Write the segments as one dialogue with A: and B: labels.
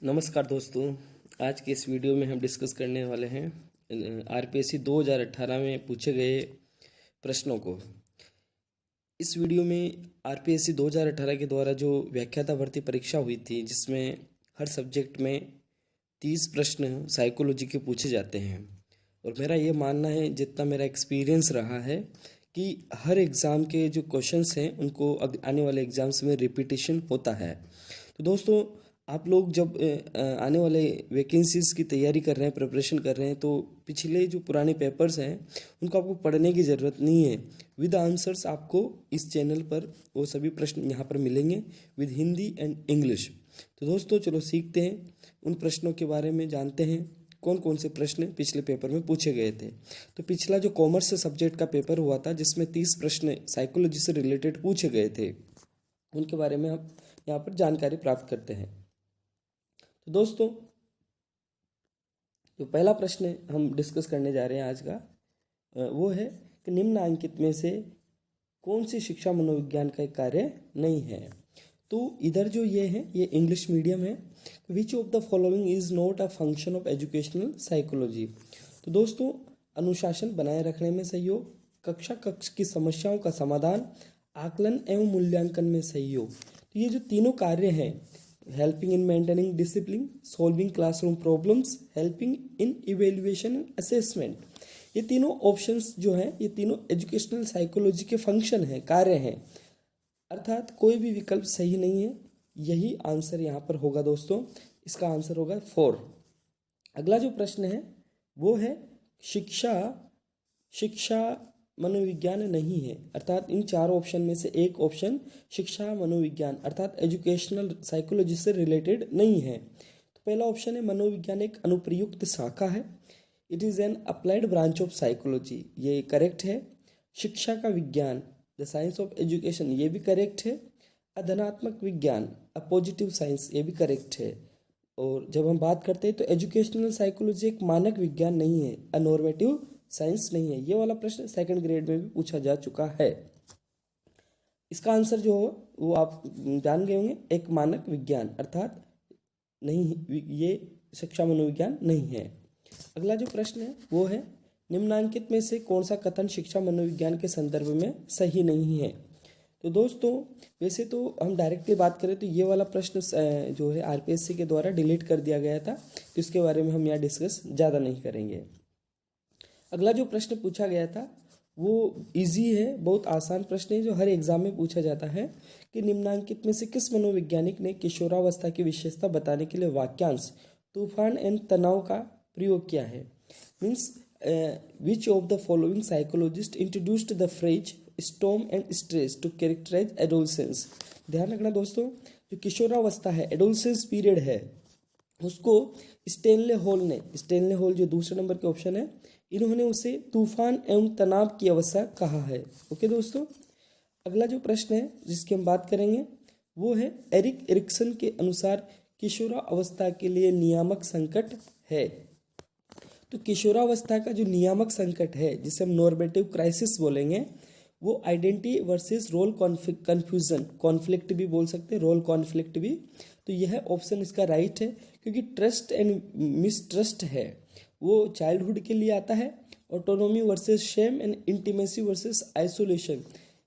A: नमस्कार दोस्तों। आज के इस वीडियो में हम डिस्कस करने वाले हैं आरपीएससी 2018 में पूछे गए प्रश्नों को। इस वीडियो में आरपीएससी 2018 के द्वारा जो व्याख्याता भर्ती परीक्षा हुई थी, जिसमें हर सब्जेक्ट में 30 प्रश्न साइकोलॉजी के पूछे जाते हैं, और मेरा ये मानना है, जितना मेरा एक्सपीरियंस रहा है, कि हर एग्ज़ाम के जो क्वेश्चंस हैं उनको आने वाले एग्ज़ाम्स में रिपीटिशन होता है। तो दोस्तों, आप लोग जब आने वाले वैकेंसीज़ की तैयारी कर रहे हैं, प्रिपरेशन कर रहे हैं, तो पिछले जो पुराने पेपर्स हैं उनको आपको पढ़ने की ज़रूरत नहीं है। विद आंसर्स आपको इस चैनल पर वो सभी प्रश्न यहाँ पर मिलेंगे विद हिंदी एंड इंग्लिश। तो दोस्तों, चलो सीखते हैं, उन प्रश्नों के बारे में जानते हैं कौन कौन से प्रश्न पिछले पेपर में पूछे गए थे। तो पिछला जो कॉमर्स सब्जेक्ट का पेपर हुआ था, जिसमें 30 प्रश्न साइकोलॉजी से रिलेटेड पूछे गए थे, उनके बारे में हम यहाँ पर जानकारी प्राप्त करते हैं। तो दोस्तों, जो पहला प्रश्न हम डिस्कस करने जा रहे हैं आज का, वो है कि निम्नलिखित में से कौन सी शिक्षा मनोविज्ञान का एक कार्य नहीं है। तो इधर जो ये है, ये इंग्लिश मीडियम है। विच of the following is not a function of educational psychology. तो दोस्तों, अनुशासन बनाए रखने में सहयोग, कक्ष की समस्याओं का समाधान, आकलन एवं मूल्यांकन में सहयोग। तो ये जो तीनों कार्य हैं, helping in maintaining discipline, solving classroom problems, helping in evaluation and assessment, ये तीनों ऑप्शंस जो हैं, ये तीनों एजुकेशनल साइकोलॉजी के फंक्शन हैं, कार्य हैं। अर्थात कोई भी विकल्प सही नहीं है। यही आंसर यहाँ पर होगा दोस्तों। इसका आंसर होगा 4। अगला जो प्रश्न है वो है शिक्षा मनोविज्ञान नहीं है। अर्थात इन 4 ऑप्शन में से एक ऑप्शन शिक्षा मनोविज्ञान अर्थात एजुकेशनल साइकोलॉजी से रिलेटेड नहीं है। तो पहला ऑप्शन है मनोविज्ञान एक अनुप्रयुक्त शाखा है। It is an applied branch of psychology, ये करेक्ट है। शिक्षा का विज्ञान द साइंस ऑफ एजुकेशन, ये भी करेक्ट है। अधनात्मक विज्ञान अ पॉजिटिव साइंस, ये भी करेक्ट है। और जब हम बात करते हैं तो एजुकेशनल साइकोलॉजी एक मानक विज्ञान नहीं है, अ नॉर्मेटिव साइंस नहीं है। ये वाला प्रश्न 2nd ग्रेड में भी पूछा जा चुका है। इसका आंसर जो हो वो आप जान गए होंगे, एक मानक विज्ञान अर्थात नहीं, ये शिक्षा मनोविज्ञान नहीं है। अगला जो प्रश्न है वो है निम्नलिखित में से कौन सा कथन शिक्षा मनोविज्ञान के संदर्भ में सही नहीं है। तो दोस्तों, वैसे तो हम डायरेक्टली बात करें तो ये वाला प्रश्न जो है आरपीएससी के द्वारा डिलीट कर दिया गया था, तो इसके बारे में हम यहाँ डिस्कस ज़्यादा नहीं करेंगे। अगला जो प्रश्न पूछा गया था वो इजी है, बहुत आसान प्रश्न है, जो हर एग्जाम में पूछा जाता है कि निम्नलिखित में से किस मनोवैज्ञानिक ने किशोरावस्था की विशेषता बताने के लिए वाक्यांश तूफान एंड तनाव का प्रयोग किया है। Means which of the following psychologist introduced the phrase storm and stress to characterise adolescence. ध्यान रखना दोस्तों, जो किशोरावस्था है, एडोलसेंस पीरियड है, उसको स्टेनले हॉल जो दूसरे नंबर के ऑप्शन है, इन्होंने उसे तूफान एवं तनाव की अवस्था कहा है। ओके दोस्तों, अगला जो प्रश्न है जिसकी हम बात करेंगे वो है एरिक एरिक्सन के अनुसार किशोरावस्था के लिए नियामक संकट है। तो किशोरावस्था का जो नियामक संकट है, जिसे हम नॉर्मेटिव क्राइसिस बोलेंगे, वो identity versus role confusion, conflict भी बोल सकते हैं, रोल कॉन्फ्लिक्ट भी। तो यह ऑप्शन इसका राइट है, क्योंकि ट्रस्ट एंड मिसट्रस्ट है वो चाइल्डहुड के लिए आता है। Autonomy versus shame and intimacy versus isolation,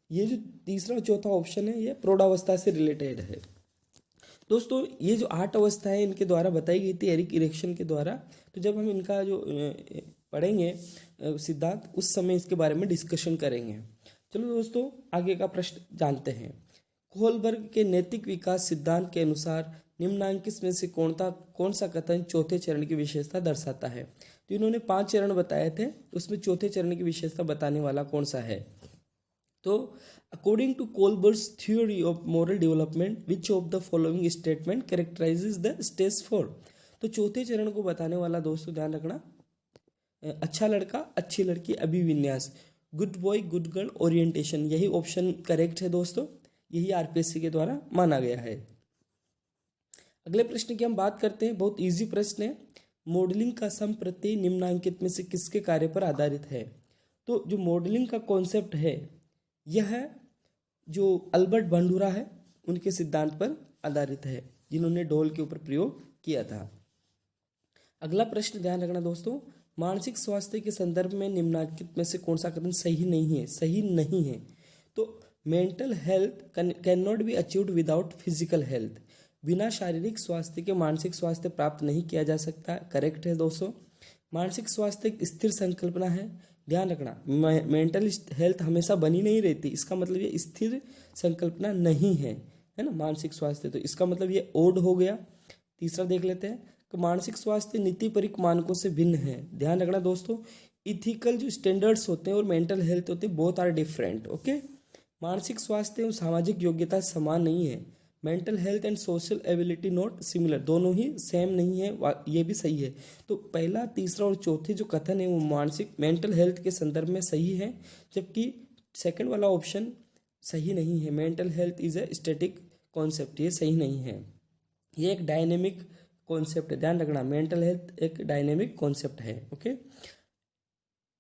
A: ये जो तीसरा और चौथा ऑप्शन है, ये प्रौढ़ावस्था से रिलेटेड है। दोस्तों, ये जो 8 अवस्था है इनके द्वारा बताई गई थी एरिक इरेक्शन के द्वारा। तो जब हम इनका जो पढ़ेंगे सिद्धांत, उस समय इसके बारे में डिस्कशन करेंगे। चलो दोस्तों, आगे का प्रश्न जानते हैं। कोहलबर्ग के नैतिक विकास सिद्धांत के अनुसार निम्नलिखित में से कौन सा कथन चौथे चरण की विशेषता दर्शाता है। तो इन्होंने 5 चरण बताए थे, उसमें चौथे चरण की विशेषता बताने वाला कौन सा है। तो according to Kohlberg's theory of moral development, which of the following statement characterises the stage 4। तो चौथे चरण को बताने वाला दोस्तों ध्यान रखना, अच्छा लड़का अच्छी लड़की अभिविन्यास, good boy good girl orientation, यही ऑप्शन करेक्ट है दोस्तों। यही आरपीएससी के द्वारा माना गया है। अगले प्रश्न की हम बात करते हैं, बहुत इजी प्रश्न है। मॉडलिंग का संप्रत्यय निम्नलिखित में से किसके कार्य पर आधारित है। तो जो मॉडलिंग का कॉन्सेप्ट है, यह जो अल्बर्ट बंडूरा है उनके सिद्धांत पर आधारित है, जिन्होंने ढोल के ऊपर प्रयोग किया था। अगला प्रश्न ध्यान रखना दोस्तों, मानसिक स्वास्थ्य के संदर्भ में निम्नलिखित में से कौन सा कथन सही नहीं है? सही नहीं है तो mental health can not be achieved without physical health. बिना शारीरिक स्वास्थ्य के मानसिक स्वास्थ्य प्राप्त नहीं किया जा सकता। करेक्ट है दोस्तों। मानसिक स्वास्थ्य एक स्थिर संकल्पना है। ध्यान रखना, मेंटल हेल्थ हमेशा बनी नहीं रहती, इसका मतलब ये स्थिर संकल्पना नहीं है ना मानसिक स्वास्थ्य। तो इसका मतलब ये ओड हो गया। तीसरा देख लेते हैं कि मानसिक स्वास्थ्य नीतिपरक मानकों से भिन्न है। ध्यान रखना दोस्तों, इथिकल जो स्टैंडर्ड्स होते हैं और मेंटल हेल्थ होते हैं, बोथ आर डिफरेंट। ओके, मानसिक स्वास्थ्य एवं सामाजिक योग्यता समान नहीं है। Mental health and social ability not similar, दोनों ही सेम नहीं है, ये भी सही है। तो पहला, तीसरा और चौथे जो कथन है वो मानसिक मेंटल हेल्थ के संदर्भ में सही है, जबकि सेकंड वाला ऑप्शन सही नहीं है। Mental health is a static concept, ये सही नहीं है, ये एक डायनेमिक कॉन्सेप्ट है। ध्यान रखना, मेंटल हेल्थ एक डायनेमिक कॉन्सेप्ट है। ओके,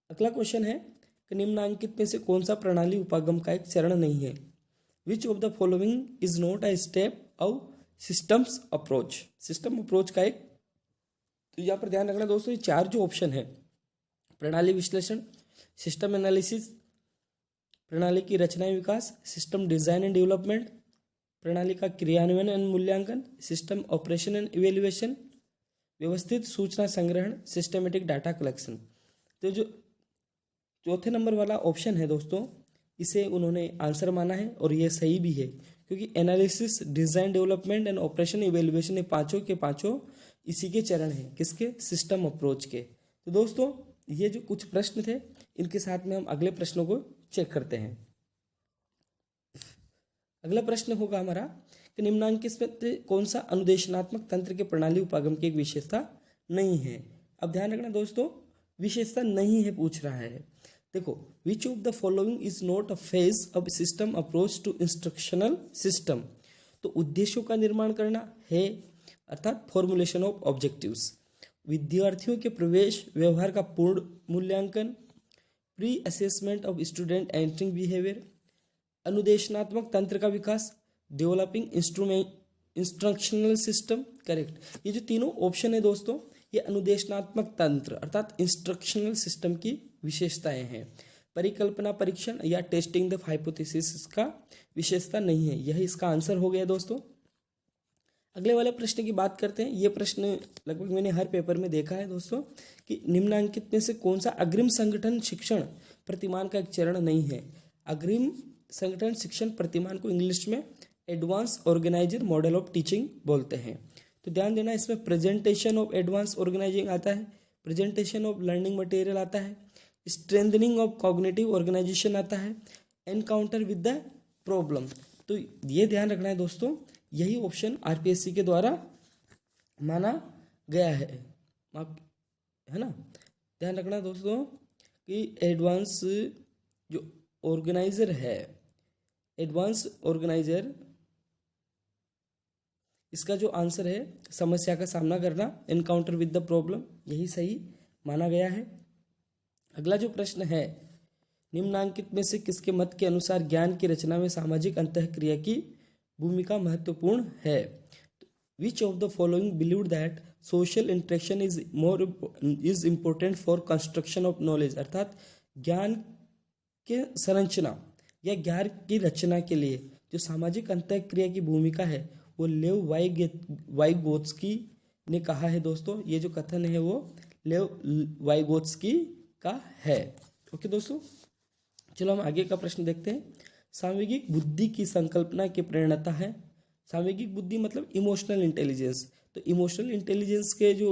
A: अगला क्वेश्चन है कि निम्नांकित में से कौन सा प्रणाली उपागम का एक चरण नहीं है? विच of the following is not a step of systems approach? System approach का एक, तो यहाँ पर ध्यान रखना दोस्तों, ये चार जो ऑप्शन है, प्रणाली विश्लेषण, सिस्टम एनालिसिस, प्रणाली की रचना एवं विकास, सिस्टम डिजाइन एंड डेवलपमेंट, प्रणाली का क्रियान्वयन एवं मूल्यांकन, सिस्टम ऑपरेशन एंड इवेल्युएशन, व्यवस्थित सूचना संग्रहण, सिस्टमेटिक डाटा कलेक्शन। तो जो चौथे नंबर वाला ऑप्शन है दोस्तों, इसे उन्होंने आंसर माना है और ये सही भी है, क्योंकि analysis, design, development and operation evaluation, ये पांचों के पांचों इसी के चरण हैं। किसके? सिस्टम अप्रोच के। तो दोस्तों ये जो कुछ प्रश्न थे, इनके साथ में हम अगले प्रश्नों को चेक करते हैं। अगला प्रश्न होगा हमारा कि निम्नांकित में कौन सा अनुदेशनात्मक तंत्र के प्रणाली उपागम की एक विशेषता नहीं है? अब ध्यान रखना दोस्तों, विशेषता नहीं है पूछ रहा है। देखो, which of the following is not a phase of system approach to instructional system? तो उद्देश्यों का निर्माण करना है, अर्थात फॉर्मुलेशन ऑफ ऑब्जेक्टिव्स, विद्यार्थियों के प्रवेश व्यवहार का पूर्ण मूल्यांकन, pre assessment of student entering behaviour, अनुदेशनात्मक तंत्र का विकास, डेवलपिंग इंस्ट्रक्शनल सिस्टम। करेक्ट, ये जो तीनों ऑप्शन है दोस्तों, ये अनुदेशनात्मक तंत्र अर्थात इंस्ट्रक्शनल सिस्टम की विशेषताएं हैं। परिकल्पना परीक्षण या टेस्टिंग द हाइपोथेसिस का विशेषता नहीं है। यही इसका आंसर हो गया दोस्तों। अगले वाले प्रश्न की बात करते हैं। ये प्रश्न लगभग मैंने हर पेपर में देखा है दोस्तों, कि निम्नांकित में से कौन सा अग्रिम संगठन शिक्षण प्रतिमान का एक चरण नहीं है? अग्रिम संगठन शिक्षण प्रतिमान को इंग्लिश में advance organiser model of teaching बोलते हैं। तो ध्यान देना, इसमें प्रेजेंटेशन ऑफ एडवांस ऑर्गेनाइजिंग आता है, प्रेजेंटेशन ऑफ लर्निंग मटेरियल आता है, स्ट्रेंथनिंग ऑफ कॉग्निटिव ऑर्गेनाइजेशन आता है, एनकाउंटर विद द प्रॉब्लम। तो ये ध्यान रखना है दोस्तों, यही ऑप्शन आरपीएससी के द्वारा माना गया है ना। ध्यान रखना दोस्तों कि एडवांस जो ऑर्गेनाइजर है, एडवांस ऑर्गेनाइजर, इसका जो आंसर है समस्या का सामना करना, एनकाउंटर विद द प्रॉब्लम, यही सही माना गया है। अगला जो प्रश्न है, निम्नांकित में से किसके मत के अनुसार ज्ञान की रचना में सामाजिक अंतःक्रिया की भूमिका महत्वपूर्ण है? विच of the following believe that social interaction is important for construction of knowledge? अर्थात ज्ञान के संरचना या ज्ञान की रचना के लिए जो सामाजिक अंतःक्रिया की भूमिका है वो लेव वाइगोत्स्की ने कहा है दोस्तों। ये जो कथन है वो लेव वाइगोत्स्की का है। ओके दोस्तों, चलो हम आगे का प्रश्न देखते हैं। सामूहिक बुद्धि की संकल्पना की प्रेरणा है। सामूहिक बुद्धि मतलब इमोशनल इंटेलिजेंस। तो इमोशनल इंटेलिजेंस के जो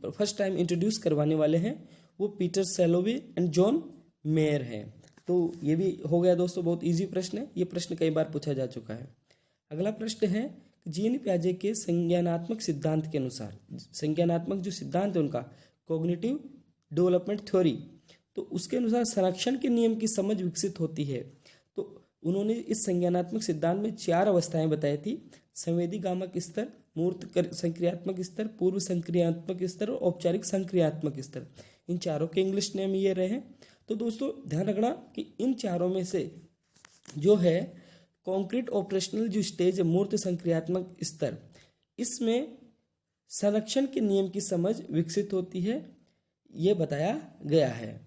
A: फर्स्ट टाइम इंट्रोड्यूस करवाने वाले हैं वो पीटर सैलोवी एंड जॉन मेयर हैं। तो ये भी हो गया दोस्तों, बहुत इजी प्रश्न है, ये प्रश्न कई बार पूछा जा चुका है। अगला प्रश्न है, जीन पियाजे के संज्ञानात्मक सिद्धांत के अनुसार, संज्ञानात्मक जो सिद्धांत है उनका कॉग्निटिव डेवलपमेंट थ्योरी, तो उसके अनुसार संरक्षण के नियम की समझ विकसित होती है। तो उन्होंने इस संज्ञानात्मक सिद्धांत में 4 अवस्थाएं बताई थी: संवेदीगामक स्तर, मूर्त संक्रियात्मक स्तर, पूर्व संक्रियात्मक स्तर और औपचारिक संक्रियात्मक स्तर। इन चारों के इंग्लिश नेम ये रहे हैं। तो दोस्तों ध्यान रखना कि इन चारों में से जो है कॉन्क्रीट ऑपरेशनल जो स्टेज है, मूर्त संक्रियात्मक स्तर, इसमें संरक्षण के नियम की समझ विकसित होती है, ये बताया गया है।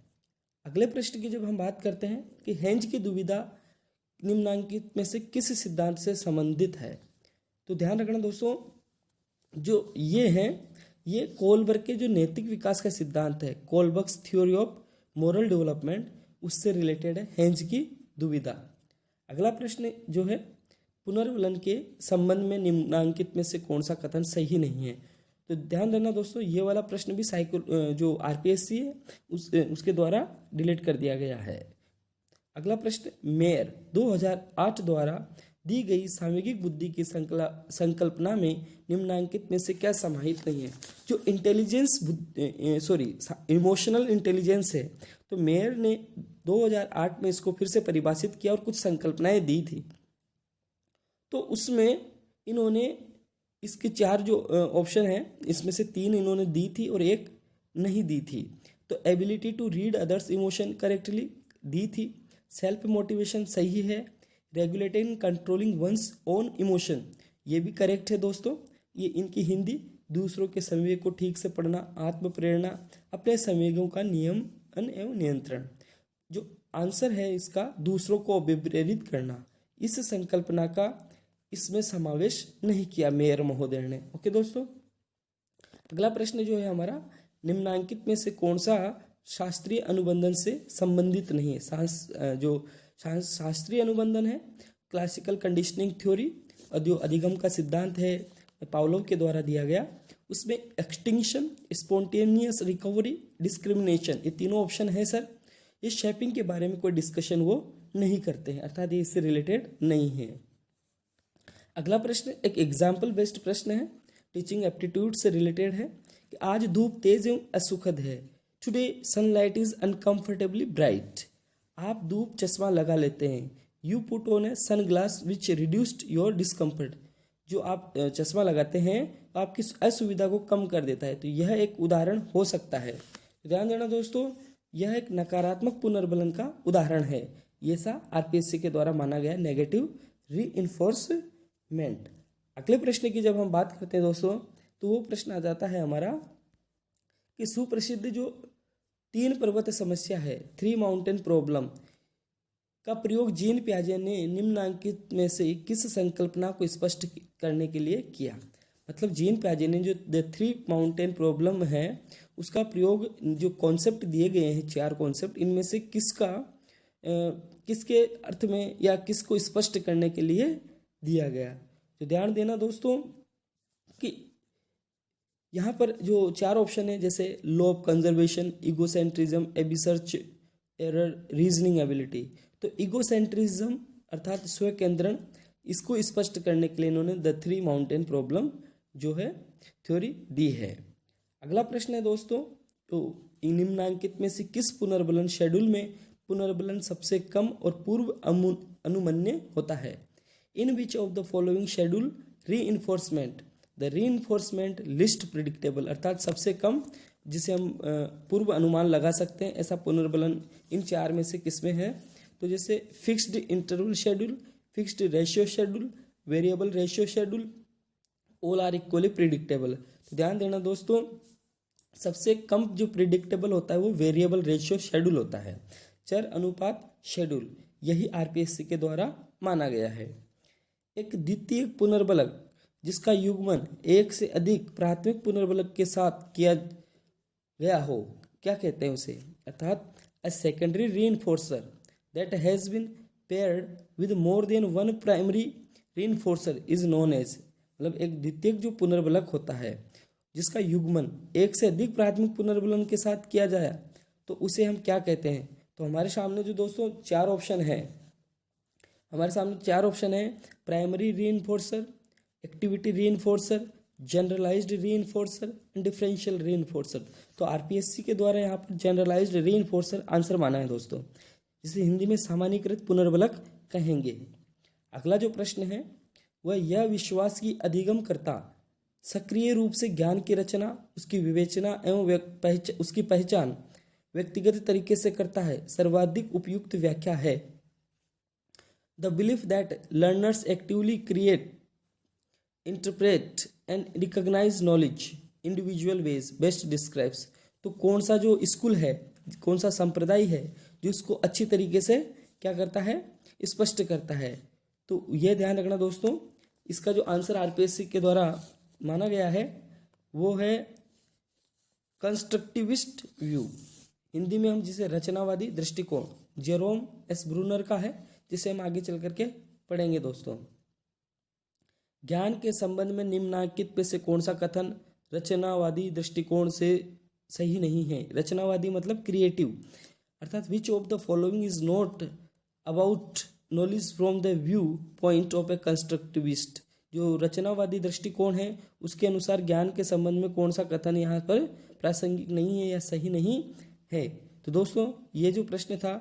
A: अगले प्रश्न की जब हम बात करते हैं कि हेंज की दुविधा निम्नांकित में से किस सिद्धांत से संबंधित है, तो ध्यान रखना दोस्तों, जो ये हैं ये कोलबर्ग के जो नैतिक विकास का सिद्धांत है, Kohlberg's theory of moral development, उससे रिलेटेड है हेंज की दुविधा। अगला प्रश्न जो है पुनर्वलन के संबंध में निम्नांकित में से कौन सा कथन सही नहीं है, तो ध्यान देना दोस्तों, ये वाला प्रश्न भी जो आरपीएससी है उसके द्वारा डिलीट कर दिया गया है। अगला प्रश्न, मेयर 2008 द्वारा दी गई सामूहिक बुद्धि की संकल्पना में निम्नांकित में से क्या समाहित नहीं है। जो इमोशनल इंटेलिजेंस है, तो मेयर ने 2008 में इसको फिर से परिभाषित किया और कुछ संकल्पनाएं दी थी। तो उसमें इन्होंने इसके 4 जो ऑप्शन हैं, इसमें से 3 इन्होंने दी थी और 1 नहीं दी थी। तो ability to read others emotion correctly दी थी, सेल्फ मोटिवेशन सही है, regulating controlling one's own emotion ये भी करेक्ट है दोस्तों। ये इनकी हिंदी, दूसरों के संवेग को ठीक से पढ़ना, आत्म प्रेरणा, अपने संवेगों का नियमन एवं नियंत्रण। जो आंसर है इसका, दूसरों को अभिप्रेरित करना, इस संकल्पना का इसमें समावेश नहीं किया मेयर महोदय ने। ओके दोस्तों, अगला प्रश्न जो है हमारा, निम्नांकित में से कौन सा शास्त्रीय अनुबंधन से संबंधित नहीं है। जो शास्त्रीय अनुबंधन है, क्लासिकल कंडीशनिंग थ्योरी, अधिगम का सिद्धांत है पावलोव के द्वारा दिया गया, उसमें एक्सटिंक्शन, स्पॉन्टेनियस रिकवरी, डिस्क्रिमिनेशन, ये तीनों ऑप्शन है सर। ये शेपिंग के बारे में कोई डिस्कशन वो नहीं करते हैं, अर्थात ये इससे रिलेटेड नहीं है। अगला प्रश्न एक एग्जाम्पल बेस्ड प्रश्न है, टीचिंग एप्टीट्यूड से रिलेटेड है कि आज धूप तेज एवं असुखद है। Today sunlight is uncomfortably bright. आप धूप चश्मा लगा लेते हैं। You put on a sun glass which reduced your discomfort. जो आप चश्मा लगाते हैं तो आपकी असुविधा को कम कर देता है। तो यह एक उदाहरण हो सकता है। ध्यान देना दोस्तों, यह एक नकारात्मक पुनर्बलन का उदाहरण है। ये सा आरपीएससी के द्वारा माना गया नेगेटिव रीइंफोर्समेंट। अगले प्रश्न की जब हम बात करते हैं दोस्तों, तो वो प्रश्न आ जाता है हमारा कि सुप्रसिद्ध जो 3 पर्वत समस्या है, 3 माउंटेन प्रॉब्लम का प्रयोग जीन पियाजे ने निम्नांकित में से किस संकल्पना को स्पष्ट करने के लिए किया। मतलब जीन पियाजे ने जो द 3 माउंटेन प्रॉब्लम है उसका प्रयोग, जो कॉन्सेप्ट दिए गए हैं 4 कॉन्सेप्ट, इनमें से किसके अर्थ में या किसको स्पष्ट करने के लिए दिया गया। तो ध्यान देना दोस्तों कि यहाँ पर जो 4 ऑप्शन है, जैसे लॉ ऑफ कंजर्वेशन, इगोसेंट्रिज्म, एबिसर्च एरर, रीजनिंग एबिलिटी। तो इगोसेंट्रिज्म अर्थात स्व केंद्रण, इसको स्पष्ट करने के लिए इन्होंने द 3 माउंटेन प्रॉब्लम जो है थ्योरी दी है। अगला प्रश्न है दोस्तों, तो निम्नांकित में से किस पुनर्बलन शेड्यूल में पुनर्बलन सबसे कम और पूर्व अनुमन्य होता है। In which of the following schedule reinforcement the reinforcement least predictable, अर्थात सबसे कम जिसे हम पूर्व अनुमान लगा सकते हैं, ऐसा पुनर्बलन इन 4 में से किसमें है। तो जैसे fixed interval schedule, fixed ratio schedule, variable ratio schedule, all are equally predictable. तो ध्यान देना दोस्तों, सबसे कम जो प्रिडिक्टेबल होता है वो वेरिएबल रेशियो शेड्यूल होता है, चर अनुपात शेड्यूल। यही आरपीएससी के द्वारा माना गया है। एक द्वितीय पुनर्बलक जिसका युग्मन 1 से अधिक प्राथमिक पुनर्बलक के साथ किया गया हो, क्या कहते हैं उसे, अर्थात a secondary reinforcer that has been paired with more than 1 primary reinforcer is known as. मतलब एक द्वितीयक जो पुनर्बलक होता है जिसका युग्मन 1 से अधिक प्राथमिक पुनर्बलन के साथ किया जाए, तो उसे हम क्या कहते हैं। तो हमारे सामने जो दोस्तों 4 ऑप्शन है, primary reinforcer, activity reinforcer, generalised reinforcer and differential reinforcer. तो आरपीएससी के द्वारा यहाँ पर जनरलाइज्ड रीइंफोर्सर आंसर माना है दोस्तों, जिसे हिंदी में सामान्यीकृत पुनर्बलक कहेंगे। अगला जो प्रश्न है वह यह विश्वास की अधिगमकर्ता सक्रिय रूप से ज्ञान की रचना, उसकी विवेचना एवं उसकी पहचान व्यक्तिगत तरीके से करता है, सर्वाधिक उपयुक्त व्याख्या है। The belief that learners actively create interpret and recognise knowledge individual ways best describes. तो कौन सा जो स्कूल है, कौन सा संप्रदाय है जो इसको अच्छी तरीके से क्या करता है, स्पष्ट करता है। तो यह ध्यान रखना दोस्तों, इसका जो आंसर आरपीएससी के द्वारा माना गया है वो है कंस्ट्रक्टिविस्ट व्यू। हिंदी में हम जिसे रचनावादी दृष्टिकोण, जेरोम एस ब्रूनर का है, जिसे हम आगे चल करके पढ़ेंगे दोस्तों। ज्ञान के संबंध में निम्नलिखित में से कौन सा कथन रचनावादी दृष्टिकोण से सही नहीं है। रचनावादी मतलब क्रिएटिव, अर्थात विच of the following is not about knowledge from the view point of A constructivist. जो रचनावादी दृष्टिकोण है उसके अनुसार ज्ञान के संबंध में कौन सा कथन यहाँ पर प्रासंगिक नहीं है या सही नहीं है। तो दोस्तों ये जो प्रश्न था,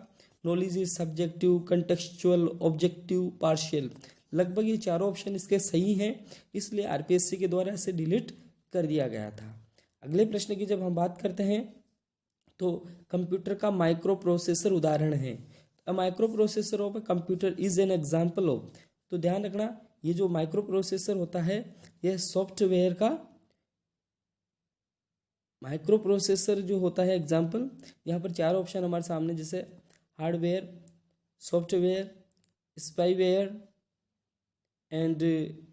A: knowledge is subjective, contextual, objective, partial, लगभग ये चारों ऑप्शन इसके सही हैं, इसलिए आरपीएससी के द्वारा इसे डिलीट कर दिया गया था। अगले प्रश्न की जब हम बात करते हैं तो कंप्यूटर का माइक्रो प्रोसेसर उदाहरण है। A micro processor of a computer is an example of. तो ध्यान रखना, ये जो माइक्रो प्रोसेसर होता है यह सॉफ्टवेयर का, माइक्रो प्रोसेसर जो होता है एग्जाम्पल, यहाँ पर चार ऑप्शन हमारे सामने, जैसे hardware, software, spyware and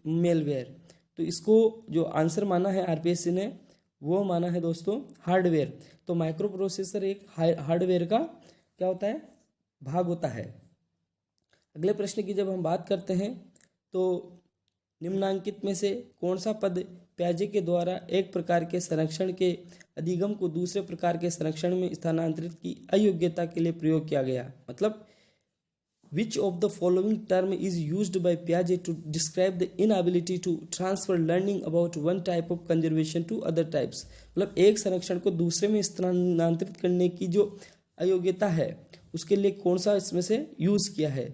A: malware. तो इसको जो आंसर माना है आरपीएससी ने वो माना है दोस्तों हार्डवेयर। तो माइक्रो प्रोसेसर एक हार्डवेयर का क्या होता है, भाग होता है। अगले प्रश्न की जब हम बात करते हैं तो निम्नांकित में से कौन सा पद प्याजे के द्वारा एक प्रकार के संरक्षण के अधिगम को दूसरे प्रकार के संरक्षण में स्थानांतरित की अयोग्यता के लिए प्रयोग किया गया। मतलब Which of the following term is used by Piaget to describe the inability to transfer learning about one type of conservation to other types? मतलब एक संरक्षण को दूसरे में स्थानांतरित करने की जो अयोग्यता है उसके लिए कौन सा इसमें से यूज किया है।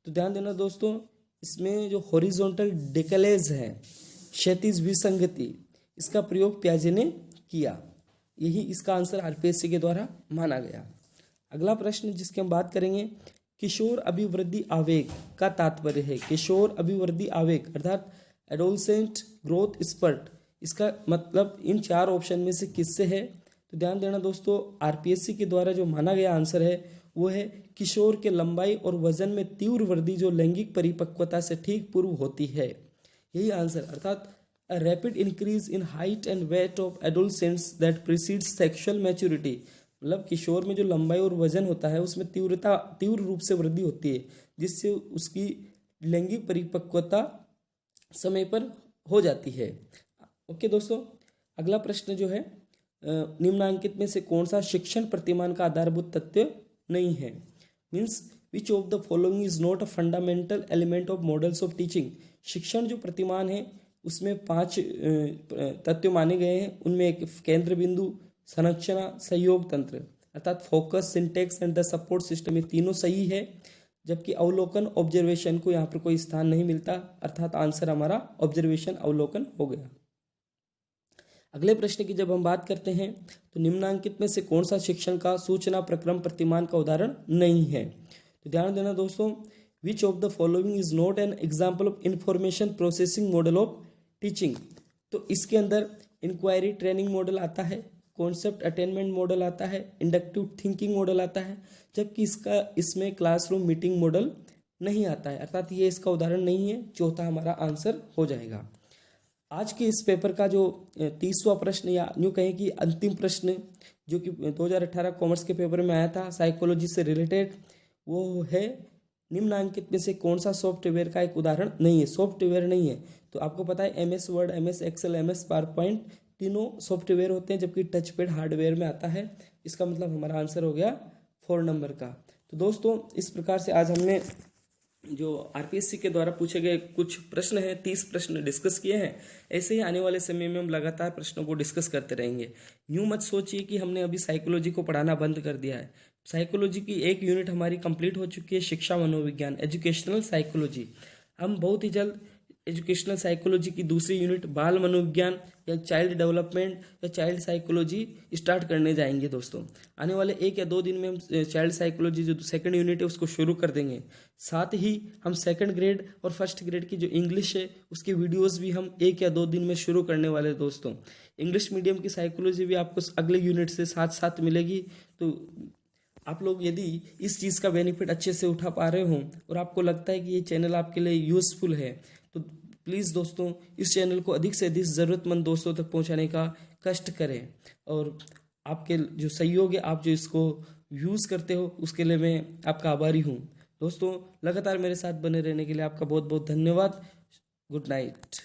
A: तो ध्यान देना दोस्तों, इसमें जो हॉरिजॉन्टल डेकलेज है, क्षैतिज विसंगति, इसका प्रयोग प्याजे ने किया। यही इसका आंसर आरपीएससी के द्वारा माना गया। अगला प्रश्न जिसकी हम बात करेंगे, किशोर अभिवृद्धि आवेग का तात्पर्य है। किशोर अभिवृद्धि आवेग अर्थात एडोलसेंट ग्रोथ स्पर्ट, इसका मतलब इन चार ऑप्शन में से किससे है। तो ध्यान देना दोस्तों, आरपीएससी के द्वारा जो माना गया आंसर है वो है किशोर के लंबाई और वजन में तीव्र वृद्धि जो लैंगिक परिपक्वता से ठीक पूर्व होती है, यही आंसर। अर्थात a rapid increase in height and weight of adolescents that precedes sexual maturity. मतलब किशोर में जो लंबाई और वजन होता है उसमें तीव्र रूप से वृद्धि होती है, जिससे उसकी लैंगिक परिपक्वता समय पर हो जाती है। ओके दोस्तों, अगला प्रश्न जो है, निम्नांकित में से कौन सा शिक्षण प्रतिमान का आधारभूत तथ्य नहीं है। Means which of the following is not a fundamental element of models of teaching. शिक्षण जो प्रतिमान है उसमें 5 तथ्य माने गए हैं। उनमें एक केंद्र बिंदु, संरचना, सहयोग तंत्र अर्थात focus, syntax and the support system, ये तीनों सही है। जबकि अवलोकन, ऑब्जर्वेशन को यहाँ पर कोई स्थान नहीं मिलता, अर्थात आंसर हमारा ऑब्जर्वेशन, अवलोकन हो गया। अगले प्रश्न की जब हम बात करते हैं तो निम्नांकित में से कौन सा शिक्षण का सूचना प्रक्रम प्रतिमान का उदाहरण नहीं है। तो ध्यान देना दोस्तों, विच of the following is not an example of information processing model of teaching. तो इसके अंदर इंक्वायरी ट्रेनिंग मॉडल आता है, कॉन्सेप्ट अटेनमेंट मॉडल आता है, इंडक्टिव थिंकिंग मॉडल आता है, जबकि इसमें क्लासरूम मीटिंग मॉडल नहीं आता है, अर्थात ये इसका उदाहरण नहीं है। चौथा हमारा आंसर हो जाएगा। आज के इस पेपर का जो 30वां प्रश्न या यूँ कहें कि अंतिम प्रश्न जो कि 2018 कॉमर्स के पेपर में आया था साइकोलॉजी से रिलेटेड, वो है निम्नांकित में से कौन सा सॉफ्टवेयर का एक उदाहरण नहीं है। सॉफ्टवेयर नहीं है तो आपको पता है MS word, MS Excel, MS PowerPoint तीनों सॉफ्टवेयर होते हैं, जबकि टच पैड हार्डवेयर में आता है। इसका मतलब हमारा आंसर हो गया 4 नंबर का। तो दोस्तों इस प्रकार से आज हमने जो आरपीएससी के द्वारा पूछे गए कुछ प्रश्न हैं, 30 प्रश्न डिस्कस किए हैं। ऐसे ही आने वाले समय में हम लगातार प्रश्नों को डिस्कस करते रहेंगे। यूँ मत सोचिए कि हमने अभी साइकोलॉजी को पढ़ाना बंद कर दिया है। साइकोलॉजी की एक यूनिट हमारी कंप्लीट हो चुकी है, शिक्षा मनोविज्ञान, एजुकेशनल साइकोलॉजी। हम बहुत ही जल्द एजुकेशनल साइकोलॉजी की दूसरी यूनिट बाल मनोविज्ञान या चाइल्ड डेवलपमेंट या चाइल्ड साइकोलॉजी स्टार्ट करने जाएंगे दोस्तों। आने वाले 1 या 2 दिन में हम चाइल्ड साइकोलॉजी जो सेकंड यूनिट है उसको शुरू कर देंगे। साथ ही हम सेकंड ग्रेड और फर्स्ट ग्रेड की जो इंग्लिश है उसकी वीडियोस भी हम 1 या 2 दिन में शुरू करने वाले हैं दोस्तों। इंग्लिश मीडियम की साइकोलॉजी भी आपको अगले यूनिट से साथ साथ मिलेगी। तो आप लोग यदि इस चीज़ का बेनिफिट अच्छे से उठा पा रहे हो और आपको लगता है कि ये चैनल आपके लिए यूज़फुल है तो प्लीज़ दोस्तों इस चैनल को अधिक से अधिक ज़रूरतमंद दोस्तों तक पहुंचाने का कष्ट करें। और आपके जो सहयोग है, आप जो इसको यूज़ करते हो उसके लिए मैं आपका आभारी हूँ। दोस्तों लगातार मेरे साथ बने रहने के लिए आपका बहुत बहुत धन्यवाद। Good night.